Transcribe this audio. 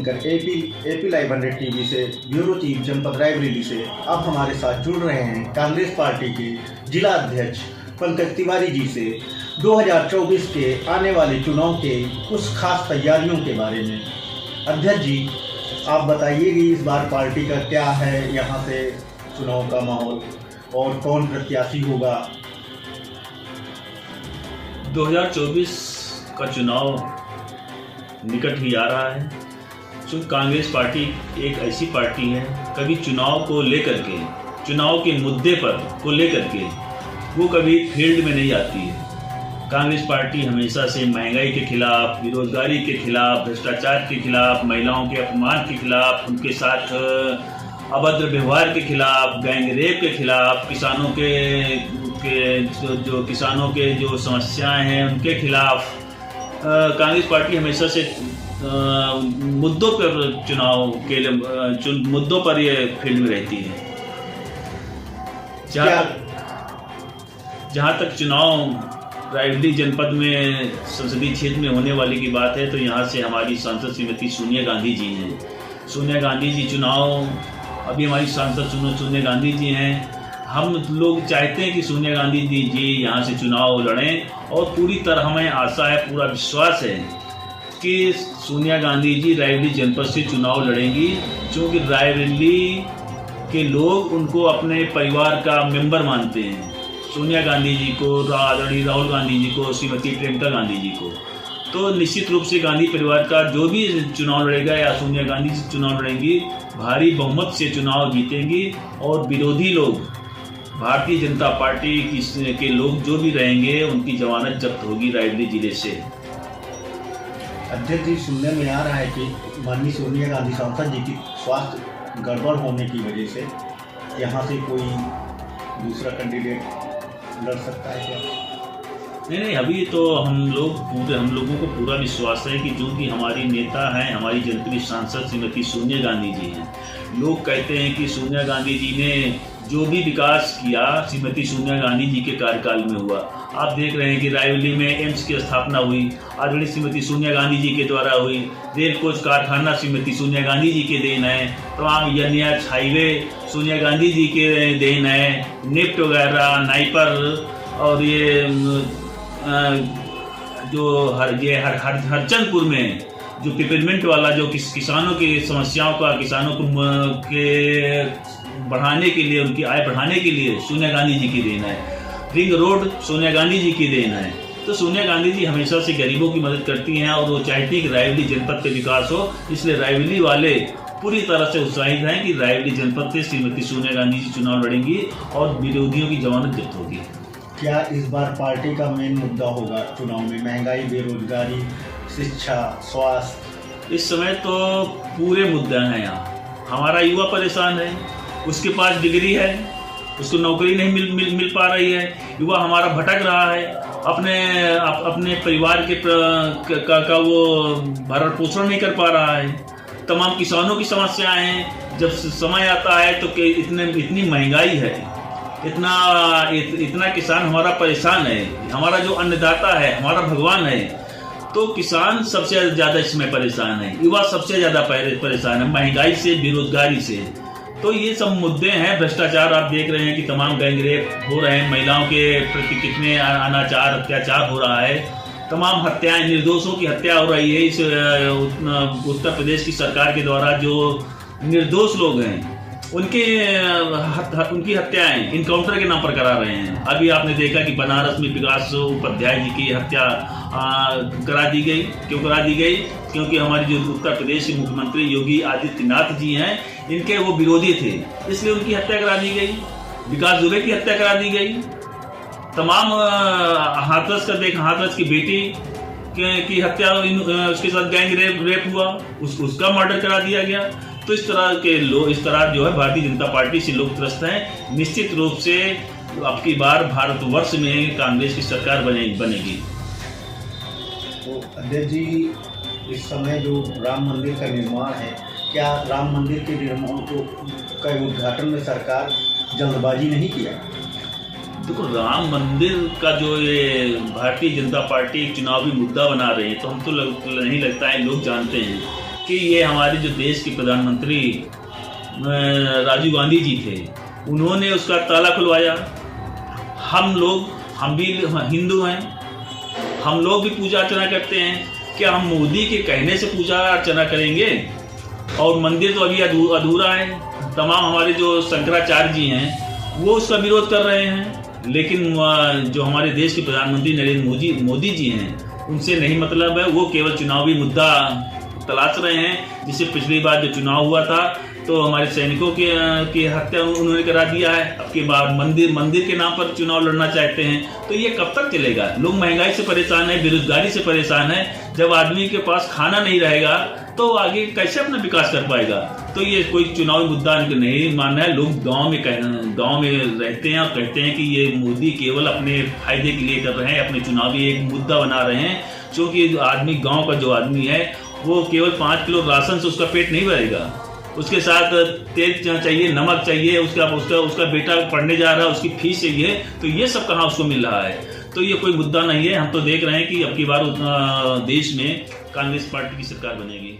Anchor AP live 100 TV से bureau chief जनपद रायबरेली से अब हमारे साथ जुड़ रहे हैं कांग्रेस पार्टी के जिला अध्यक्ष पंकज तिवारी जी से 2024 के आने वाले चुनाव के कुछ खास तैयारियों के बारे में। अध्यक्ष जी, आप बताइए कि इस बार पार्टी का क्या है यहाँ से चुनाव का माहौल और कौन प्रत्याशी होगा। 2024 का चुनाव निकट ही आ रहा है। तो कांग्रेस पार्टी एक ऐसी पार्टी है, कभी चुनाव को लेकर के, चुनाव के मुद्दे पर को लेकर के वो कभी फील्ड में नहीं आती है। कांग्रेस पार्टी हमेशा से महंगाई के खिलाफ, बेरोजगारी के खिलाफ, भ्रष्टाचार के खिलाफ, महिलाओं के अपमान के खिलाफ, उनके साथ अभद्र व्यवहार के खिलाफ, गैंग रेप के खिलाफ, किसानों के किसानों के जो समस्याएं हैं उनके खिलाफ कांग्रेस पार्टी हमेशा से मुद्दों पर चुनाव के मुद्दों पर ये फील्ड में रहती है। जहाँ तक चुनाव रायबरेली जनपद में संसदीय क्षेत्र में होने वाली की बात है, तो यहाँ से हमारी सांसद श्रीमती सोनिया गांधी जी हैं। सोनिया गांधी जी चुनाव, अभी हमारी सांसद सोनिया गांधी जी हैं। हम लोग चाहते हैं कि सोनिया गांधी जी यहाँ से चुनाव लड़ें और पूरी तरह हमें आशा है, पूरा विश्वास है कि सोनिया गांधी जी रायबरेली जनपद से चुनाव लड़ेंगी, क्योंकि रायबरेली के लोग उनको अपने परिवार का मेंबर मानते हैं। सोनिया गांधी जी को, आदरणीय राहुल गांधी जी को, श्रीमती प्रियंका गांधी जी को, तो निश्चित रूप से गांधी परिवार का जो भी चुनाव लड़ेगा या सोनिया गांधी जी चुनाव लड़ेंगी, भारी बहुमत से चुनाव जीतेंगी और विरोधी लोग, भारतीय जनता पार्टी के लोग जो भी रहेंगे, उनकी जमानत जब्त होगी रायबरेली जिले से। अध्यक्ष जी, सुनने में आ रहा है कि माननीय सोनिया गांधी सांसद जी की स्वास्थ्य गड़बड़ होने की वजह से यहाँ से कोई दूसरा कैंडिडेट लड़ सकता है क्या? नहीं, अभी तो हम लोगों को पूरा विश्वास है कि जो कि हमारी नेता हैं, हमारी जनप्रिय सांसद श्रीमती सोनिया गांधी जी हैं। लोग कहते हैं कि सोनिया गांधी जी ने जो भी विकास किया श्रीमती सोनिया गांधी जी के कार्यकाल में हुआ। आप देख रहे हैं कि रायबरेली में एम्स की स्थापना हुई, आदरणीय श्रीमती सोनिया गांधी जी के द्वारा हुई। रेल कोच कारखाना श्रीमती सोनिया गांधी जी के देन है। तमाम NH हाईवे सोनिया गांधी जी के देन है। निफ्ट वगैरह, नाइपर और ये जो हरचंदपुर में जो पिपरमेंट वाला जो किसानों की समस्याओं का, किसानों को के बढ़ाने के लिए, उनकी आय बढ़ाने के लिए सोनिया गांधी जी की देन है। रिंग रोड सोनिया गांधी जी की देन है। तो सोनिया गांधी जी हमेशा से गरीबों की मदद करती हैं और वो चाहती है कि रायबरेली जनपद का विकास हो। इसलिए रायबरेली वाले पूरी तरह से उत्साहित हैं कि रायबरेली जनपद से श्रीमती सोनिया गांधी जी चुनाव लड़ेंगी और विरोधियों की जमानत जब्त होगी। क्या इस बार पार्टी का मेन मुद्दा होगा चुनाव में महंगाई, बेरोजगारी, शिक्षा, स्वास्थ्य? इस समय तो पूरे मुद्दे हैं यहाँ। हमारा युवा परेशान है, उसके पास डिग्री है, उसको नौकरी नहीं मिल पा रही है। युवा हमारा भटक रहा है, अपने परिवार का वो भरण पोषण नहीं कर पा रहा है। तमाम किसानों की समस्याएं हैं। जब समय आता है तो इतनी महंगाई है, इतना किसान हमारा परेशान है। हमारा जो अन्नदाता है, हमारा भगवान है, तो किसान सबसे ज़्यादा इसमें परेशान है। युवा सबसे ज़्यादा परेशान है महंगाई से, बेरोजगारी से। तो ये सब मुद्दे हैं। भ्रष्टाचार आप देख रहे हैं कि तमाम गैंग रेप हो रहे हैं, महिलाओं के प्रति कितने अनाचार, अत्याचार हो रहा है। तमाम हत्याएं, निर्दोषों की हत्या हो रही है। इस उत्तर प्रदेश की सरकार के द्वारा जो निर्दोष लोग हैं उनकी हत्याएं इनकाउंटर के नाम पर करा रहे हैं। अभी आपने देखा कि बनारस में विकास उपाध्याय जी की हत्या करा दी गई। क्यों करा दी गई? क्योंकि हमारे जो उत्तर प्रदेश के मुख्यमंत्री योगी आदित्यनाथ जी हैं, इनके वो विरोधी थे, इसलिए उनकी हत्या करा दी गई। विकास दुबे की हत्या करा दी गई। तमाम हाथरस की बेटी की हत्या, उसके साथ गैंग रेप हुआ, उसका मर्डर करा दिया गया। तो इस तरह के लोग, इस तरह जो है भारतीय जनता पार्टी से लोग त्रस्त हैं। निश्चित रूप से अब की बार भारतवर्ष में कांग्रेस की सरकार बनेगी। तो अध्यक्ष जी, इस समय जो राम मंदिर का निर्माण है, क्या राम मंदिर के निर्माण का उद्घाटन में सरकार जल्दबाजी नहीं किया? देखो, राम मंदिर का जो ये भारतीय जनता पार्टी एक चुनावी मुद्दा बना रहे हैं, तो हम तो नहीं लगता है, लोग जानते हैं कि ये हमारे जो देश के प्रधानमंत्री राजीव गांधी जी थे, उन्होंने उसका ताला खुलवाया। हम भी हिंदू हैं, हम लोग भी पूजा अर्चना करते हैं। क्या हम मोदी के कहने से पूजा अर्चना करेंगे? और मंदिर तो अभी अधूरा है। तमाम हमारे जो शंकराचार्य जी हैं वो उसका विरोध कर रहे हैं, लेकिन जो हमारे देश के प्रधानमंत्री नरेंद्र मोदी जी हैं उनसे नहीं मतलब है। वो केवल चुनावी मुद्दा तलाश रहे हैं। जिससे पिछली बार जो चुनाव हुआ था तो हमारे सैनिकों की हत्या उन्होंने करा दिया है। अब के बाद मंदिर के नाम पर चुनाव लड़ना चाहते हैं। तो ये कब तक चलेगा? लोग महंगाई से परेशान है, बेरोजगारी से परेशान है। जब आदमी के पास खाना नहीं रहेगा तो आगे कैसे अपना विकास कर पाएगा? तो ये कोई चुनावी मुद्दा नहीं मानना है। लोग गांव में रहते हैं और कहते हैं कि ये मोदी केवल अपने फायदे के लिए कर रहे हैं, अपने चुनावी एक मुद्दा बना रहे हैं। क्योंकि आदमी, गाँव का जो आदमी है वो केवल 5 किलो राशन से उसका पेट नहीं भरेगा। उसके साथ तेल चाहिए, नमक चाहिए, उसका बेटा पढ़ने जा रहा है, उसकी फीस चाहिए। तो ये सब कहाँ उसको मिल रहा है? तो ये कोई मुद्दा नहीं है। हम तो देख रहे हैं कि अब की बार देश में कांग्रेस पार्टी की सरकार बनेगी।